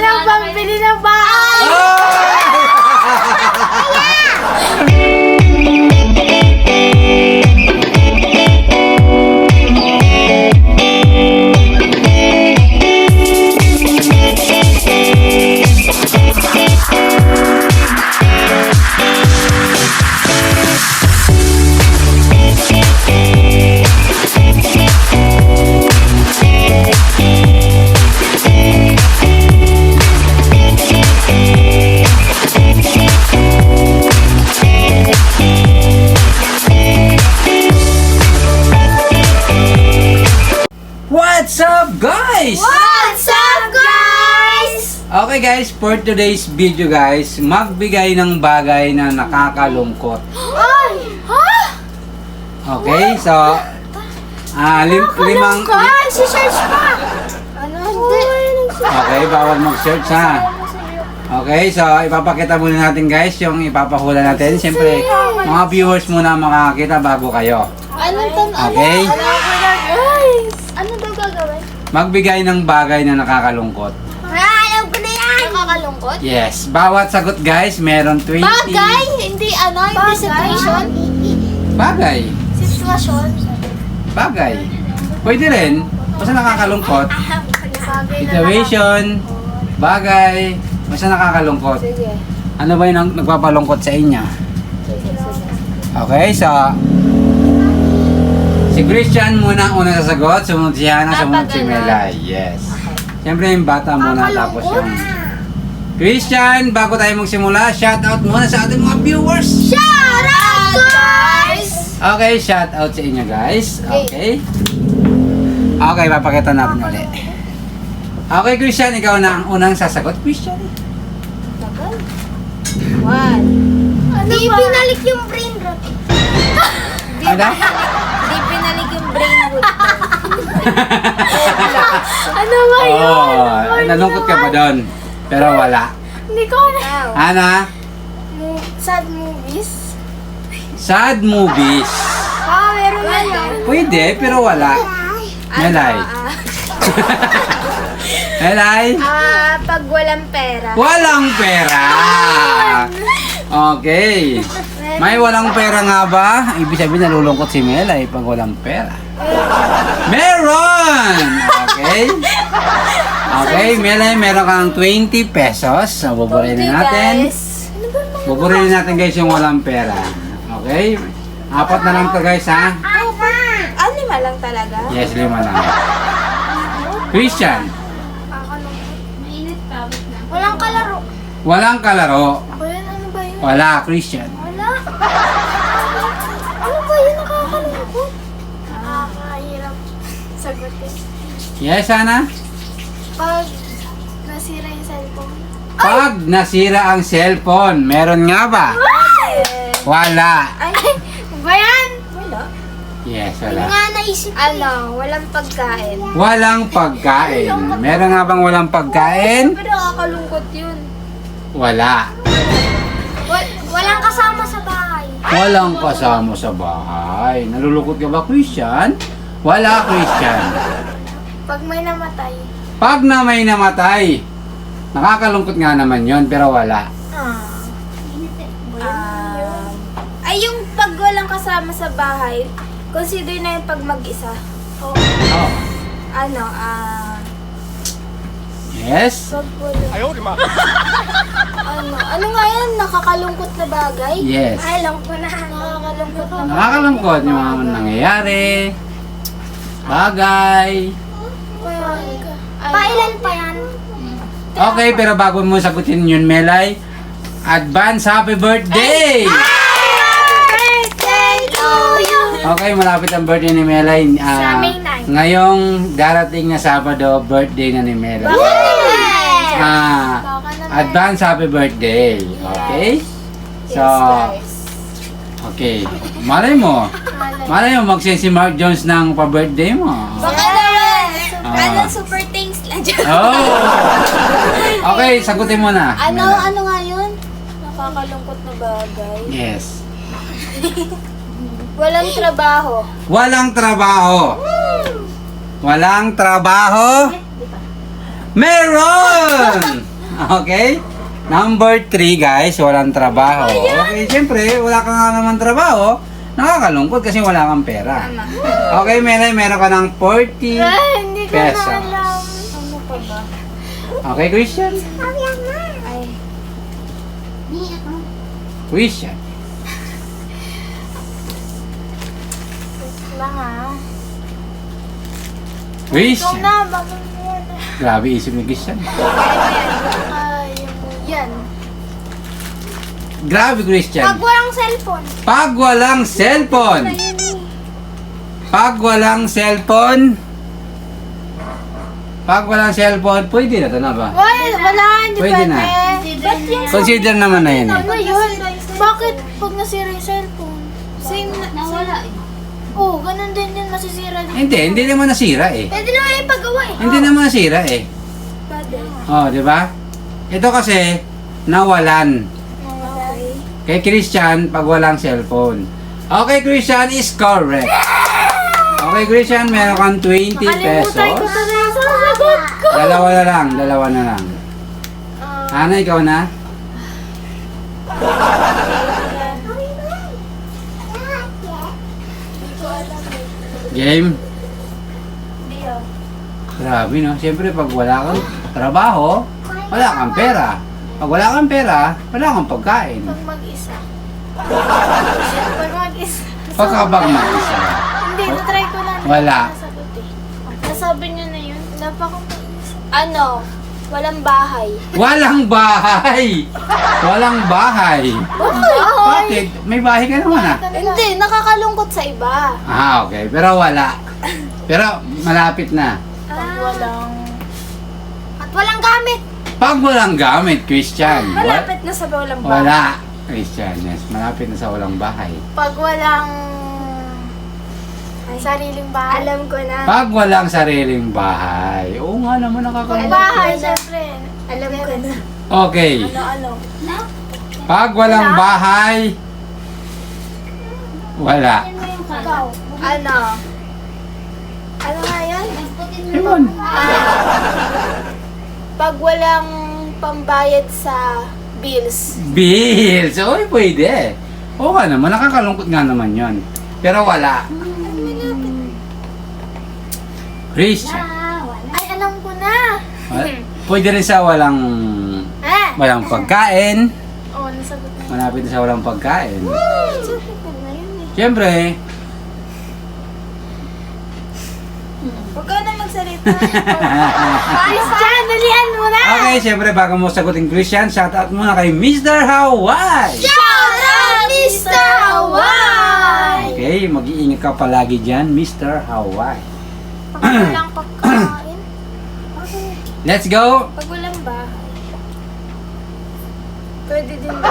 ng pambili ng bahay. What's up, guys? What's up, guys? Okay guys, for today's video guys, magbigay ng bagay na nakakalungkot. Ay! Ha? Okay, so limang Si-search pa! Ano? Hindi. okay, bawal mag-search ha. Okay, so ipapakita muna natin guys yung ipapahula natin. Siyempre, mga viewers muna makakita bago kayo. Ano to? Okay. Guys! Ano daw gagawin? Magbigay ng bagay na nakakalungkot. Alam ko na yan! Nakakalungkot? Yes, bawat sagot guys, meron 20 Bagay! Hindi hindi situation. bagay. Sitwasyon. Bagay. Pwede rin, basta nakakalungkot. Bagay na Situation, bagay, basta nakakalungkot. Sige. Ano ba yung nagpapalungkot sa inyo? Okay, so si Christian muna ang unang sasagot, sumunod si Hannah, sumunod si Melay. Yes. Siyempre yung bata muna tapos yung Christian, bago tayo magsimula, shout out muna sa ating mga viewers. Shout out, guys! Okay, shout out sa inyo guys. Okay. Okay, papakita natin ulit. Okay, Christian, ikaw na ang unang sasagot. Christian. Tagal. One. Di pinalik yung brain rot. Ano? Di pinalik yung brain rot. Ano ba Oh, nalungkot ka pa doon. Pero wala. Hindi ko na. Ana, Sad movies? sad movies. Meron na yun. Pwede, pero wala. Melay. Melay? Pag walang pera. Walang pera. Okay. May walang pera nga ba? Ibig sabihin nalulungkot si Melay pag walang pera. Meron! Okay. Okay, Melay, meron kang 20 pesos. So, buburin natin. Buburin natin guys yung walang pera. Okay? Apat na lang to guys ha? Lima lang talaga? Yes, 5 lang. Christian, Walang kalaro. walang kalaro. Ano ba yun? Wala, Christian. Wala. Ano ba yun? Nakakalungkot. Nakakahirap sagutin. Yes, Hannah? Pag nasira yung cellphone. Pag nasira ang cellphone, meron nga ba? Wala. Ay! Ba yan? Wala. Yes, Nga wala. naisip ko. Walang pagkain. Walang pagkain. Meron nga bang walang pagkain? Pero nakakalungkot yun. Wala. Walang kasama sa bahay. Walang kasama sa bahay. Nalulungkot ka ba, Christian? Wala, Christian. Pag may namatay. Pag na may namatay, nakakalungkot nga naman yon pero wala. Ay, yung pag walang kasama sa bahay, consider na yung pag mag-isa. Oh. Yes? Pag wala. Ano nga yan? Nakakalungkot na bagay? Yes. Ay, alam ko na. Nakakalungkot na bagay. Nakakalungkot yung mga nangyayari. Bagay. Pailan pa yan? Okay, pero bago mo sagutin yun, Melay, advance happy birthday! Birthday to you! Okay, malapit ang birthday ni Melay. Sa May 9. Ngayong darating na Sabado, birthday na ni Melay. Advance happy birthday. Okay? So, okay. Malay mo. Malay mo, mag-send si Mark Jones ng pa-birthday mo. Baka naman! Ah. Super thanks lang dyan. Oh! Okay, sagutin mo na. Melay. Ano nga yun? Nakakalungkot na bagay. Yes. Walang trabaho. Walang trabaho. Walang trabaho? Meron! Okay? Number 3 guys, walang trabaho. Okay, siyempre, wala ka nga naman trabaho. Nakakalungkot kasi wala kang pera. Tama. Okay, Melay, meron ka ng 40 Hindi ko na pesos. alam. Ano pa ba? Okay, Christian? Ay. Christian. Lang ah. Ikaw Christian. na, bakit mo yan? Grabe isip ni Christian. Ay, yan. Grabe, Christian. Pag walang cellphone. Pag walang cellphone. Ayun eh. Pag walang cellphone. Pag walang cellphone, pwede na ito na ba? Wala, hindi Pwede na. Ba't yung Consider naman na yun eh. ano yun? Bakit pag nasira yung cellphone? Same na. Nawala eh. Oo, ganun din yun, masisira din. Hindi naman nasira eh. Pwede naman yung paggawa eh. Hindi naman nasira eh. Pwede. Oh, di ba? Ito kasi, nawalan. Okay. Kay Christian, pag walang cellphone. Okay, Christian is correct. Okay, Christian, meron kang 20 pesos. Makalimutan ko talaga yung sasagot ko. Dalawa na lang. Ana, ikaw na? Game? Hindi ah. Grabe no. Siyempre pag wala kang trabaho, wala kang pera. Pag wala kang pera, wala kang pagkain. Pag mag-isa. Pag mag-isa. Pagkabag mag-isa. Hindi, natry ko na. Wala. Nasagot eh. Nasabi niyo na yun. Napaka-mag-isa. Ano? Walang bahay. Walang bahay! Walang bahay! Bakit? May bahay ka naman ah. Hindi, nakakalungkot sa iba. Ah, okay. Pero wala. Pero malapit na. Pag walang... At walang gamit. Pag walang gamit, Christian. Malapit na sa walang bahay. Wala. Christian, yes. Malapit na sa walang bahay. Pag walang... sariling bahay. Alam ko na. Pag walang sariling bahay. Oo nga naman, Pag nakakalungkot. bahay, syempre. Alam ko na. Okay. Ano? Pag walang bahay, wala. Ikaw. Ano? Ano nga yan? Yun. Pag walang pambayad sa bills. Bills. Oy, pwede. Oo nga naman, nakakalungkot nga naman yon. Pero wala. Christian. Ay, alam ko na. Pwede rin sa walang pagkain. Oo, nasagot na. Malapit na sa walang pagkain. Sabi ko na yun eh. Siyempre, Huwag ka na magsalita. Christian, dalian mo na! okay, siyempre bago mo sagutin Christian, shoutout muna kay Mr. Hawaii. Shout out, Mr. Hawaii! Okay, mag-iingat ka palagi dyan, Mr. Hawaii. Pag walang pagkain. Okay. Let's go! Pag walang bahay. Pwede din ba?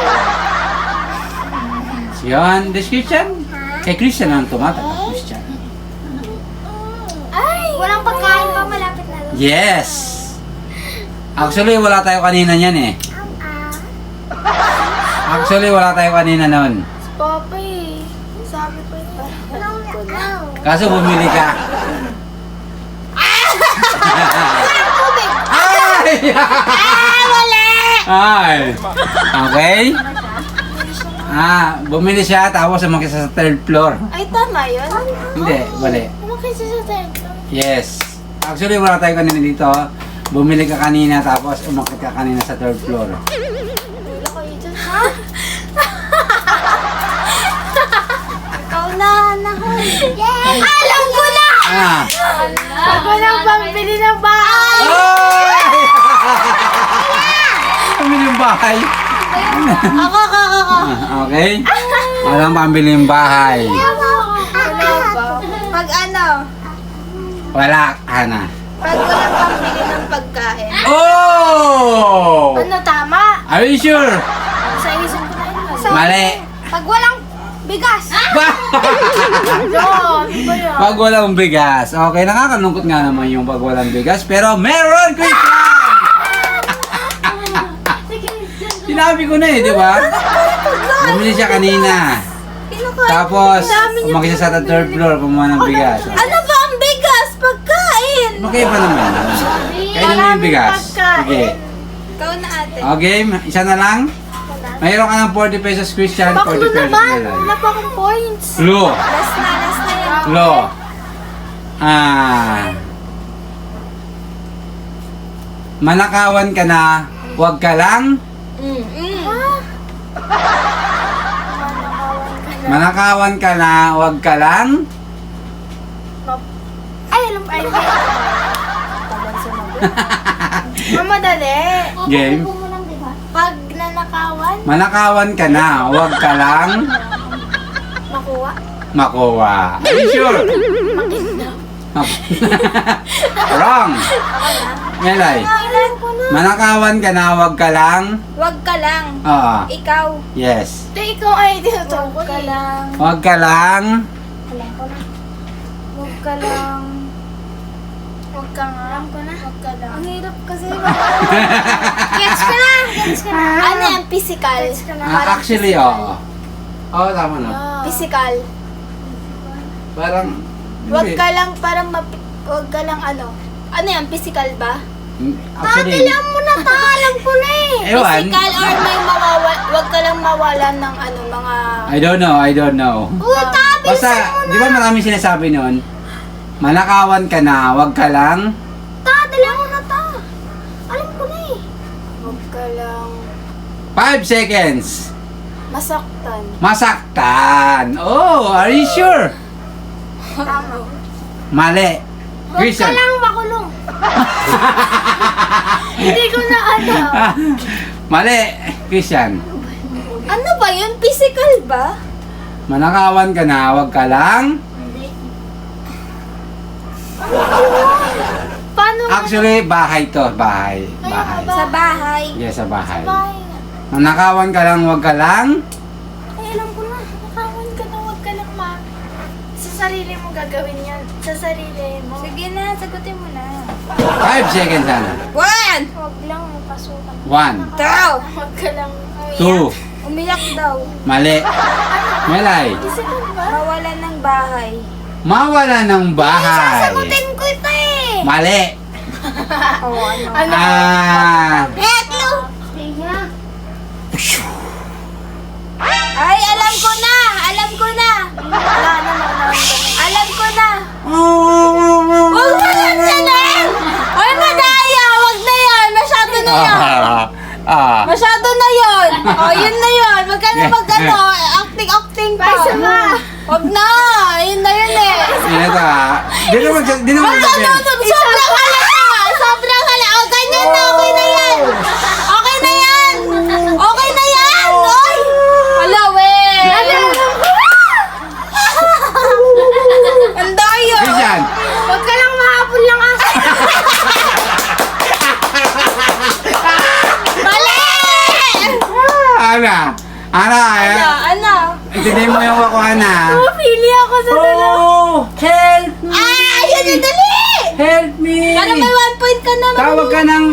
So yun, description? Kay Christian ang tumatanong, Christian. Ay! Walang pagkain pa, malapit na doon. Yes! Actually, wala tayo kanina niyan eh. Actually, wala tayo kanina noon. Si Papa eh. Sabi ko niya. Kaso bumili ka. Tubig! Ay! Wala! Ay! Okay? Bumili siya tapos umakit sa third floor. Ay, tama yun? Hindi, mali. Umakit siya sa tent. Yes. Actually, wala tayo kanina dito. Bumili ka kanina tapos umakit ka kanina sa third floor. Wala kayo dyan, ha? Ikaw na, nahal. Yes! Alam ko na! Pag walang pambili ng bahay. Ay! Pambili yung bahay. Ako. Okay? Walang pambili yung bahay. Wala ba? Pag ano? Wala, Hana. Pag walang pambili ng pagkain. Oh! Ano, tama? Are you sure? Sa isip ko na yun. Mali. Pag walang bigas. Ba- Yun, iba yun. Pag walang bigas. Okay, nakakalungkot nga naman yung pag walang bigas. Pero meron, Christian! Sinabi ko na eh, di ba? Bumili siya kanina. Tapos, umakit siya sa third floor, kumuha ng bigas. Ano ba ang bigas? Pagkain! Magkaiba naman. Kaya naman yung bigas. Sige. Ikaw na ate. Okay, isa na lang. Mayroon ka ng 40 pesos Christian, 40 Baklo pesos naman. Melay. Wala pa akong points. Lo. Last na yan. Lo. Manakawan ka na, huwag ka lang. Manakawan ka na, huwag ka lang. Ay, alam ko. Ay, Mama, dali. Game. Pag nanakawan, Manakawan ka na, huwag ka lang. makuha. Makuha. Are you sure? Wrong. Melay. Alam ko na. Manakawan ka na, huwag ka lang. Huwag ka lang. Oo. Ikaw. Yes. Ito, ikaw ay tinutukoy. Huwag ka lang. Huwag ka lang. Alam ko na. Huwag ka lang. Huwag ka nga. Alam ko na. Huwag ka lang. Ang hirap kasi. Gets ka na. Gets ka na. Ano yan? Physical. Gets ka na. Actually, oo. Oo, tama na. Physical. Parang... Huwag ka lang parang huwag ka lang ano. Ano yan? Physical ba? Actually... mo na ta. Alam ko na eh. Ewan. Physical or may huwag ka lang mawalan ng ano, mga... I don't know. Tabi Basta, di ba maraming sinasabi nun? Manakawan ka na, huwag ka lang. dala mo na ta. Alam ko na eh. Huwag ka lang 5 seconds. masaktan. Masaktan. Oh, are you sure? Tama. Mali. Christian. makulong. Hindi ko na ano. Mali. Christian. Ano ba yun? Physical ba? Manakawan ka na, huwag ka lang. Paano? Actually, bahay to. Bahay. Bahay. Sa bahay. Yes, sa bahay. Bahay. Manakawan ka lang, huwag ka lang. Ay, alam ko na. Nakawan ka na, huwag ka lang sa sarili mo gagawin yan. Sa sarili mo. Sige na, sagutin mo na. 5 seconds sana. 1! Huwag lang mapasukan. 1, Daw! Huwag ka lang umiyak. 2, Umiyak daw. mali. Melay. Physical ba? Mawalan ng bahay. Mawala ng bahay. Sagutin ko ito eh. Mali. Oo, ano? Hetlo! Ay, alam ko na! Alam ko na! Wala naman. Alam ko na! Huwag na lang yan! Ay, madaya! Huwag na yan! Masyado na yan! Masyado na yun! O, yun na yun! Wag ka na mag-ano, acting-acting pa! Huwag na! Yun na yun eh! Di naman Sobrang halata! Sobrang halata! O, ganyan na! Okay na yan! Okay na yan! Okay na yan! Oy! Hala, we! Ang dayo! Christian. Huwag ka lang mahabol lang ako! Mali! Ana, Ano? intindihin mo yung ako, Ana. Pili ako sa dalawa. Oh, help me! Ayun na dali! Help me! Para may 1 point ka naman. Tawag ka ng...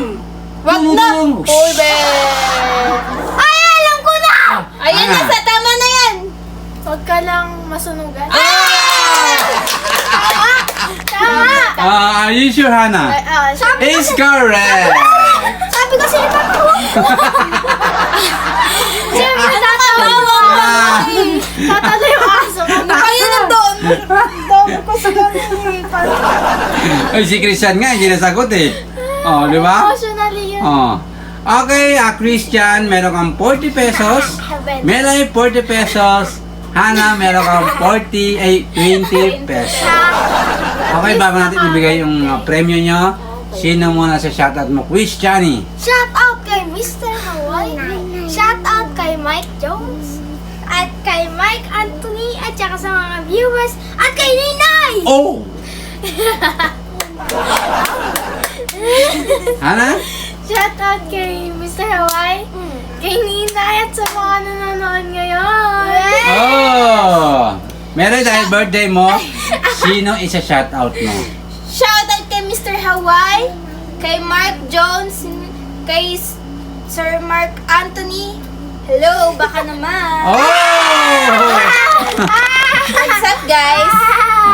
Wag na! Uy, be! Ay, alam ko na! Ayun na, sa tama na yan! Huwag ka lang masunugan. Tama! Are you sure, Hana? Sabi Is correct! ko sila tatawa. Siyempre, tatawa mo. Tatawa yung aso. Kayo na doon. Doon ko sila nilipan. Ay, si Christian nga, hindi nasagot eh. Oh, di ba? Emotionally yun. Oh. Okay, Christian, meron kang 40 pesos. Melay, 40 pesos. Hana, meron kang 20 pesos. Okay, bago natin ibigay yung premyo nyo, sino muna sa shoutout mo? Quiz Johnny. Shout out kay Mr. Hawaii. Shout out kay Mike Jones. At kay Mike Anthony. At saka sa mga viewers. At kay Ninay! Oh! Hana? Shout out kay Mr. Hawaii. Kay Ninay at sa mga nanonood ngayon. Oh! Meron dahil birthday mo, sino isa shoutout mo? Shout out kay Mr. Hawaii. Kay Mark Jones. Kay Sir Mark Anthony. Hello, baka naman. Oh! What's up, guys?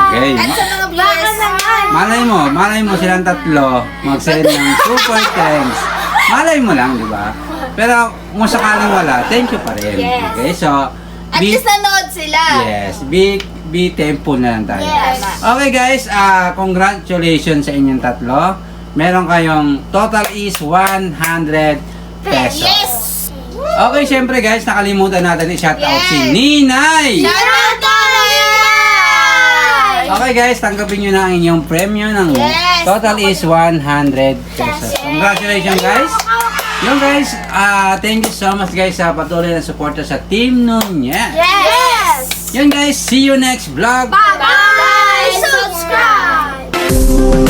Okay. At sa mga viewers. Malay mo silang tatlo, mag-send ng super thanks Malay mo lang, di ba? Pero kung sakaling wala, thank you pa rin. Yes. Okay, so, At least nanood sila. yes, be thankful na lang tayo. Yes. Okay guys, congratulations sa inyong tatlo. Meron kayong total is 100 pesos. Yes! Okay, syempre guys, nakalimutan natin i-shoutout Yes. si Ninay. Shoutout to Ninay! Okay guys, tanggapin nyo na ang inyong premyo ng Yes. total is 100 pesos. Congratulations guys. Yung guys, thank you so much guys sa patuloy na suporta sa Team Nunez. Yes! Yun guys, see you next vlog. Bye-bye! Subscribe!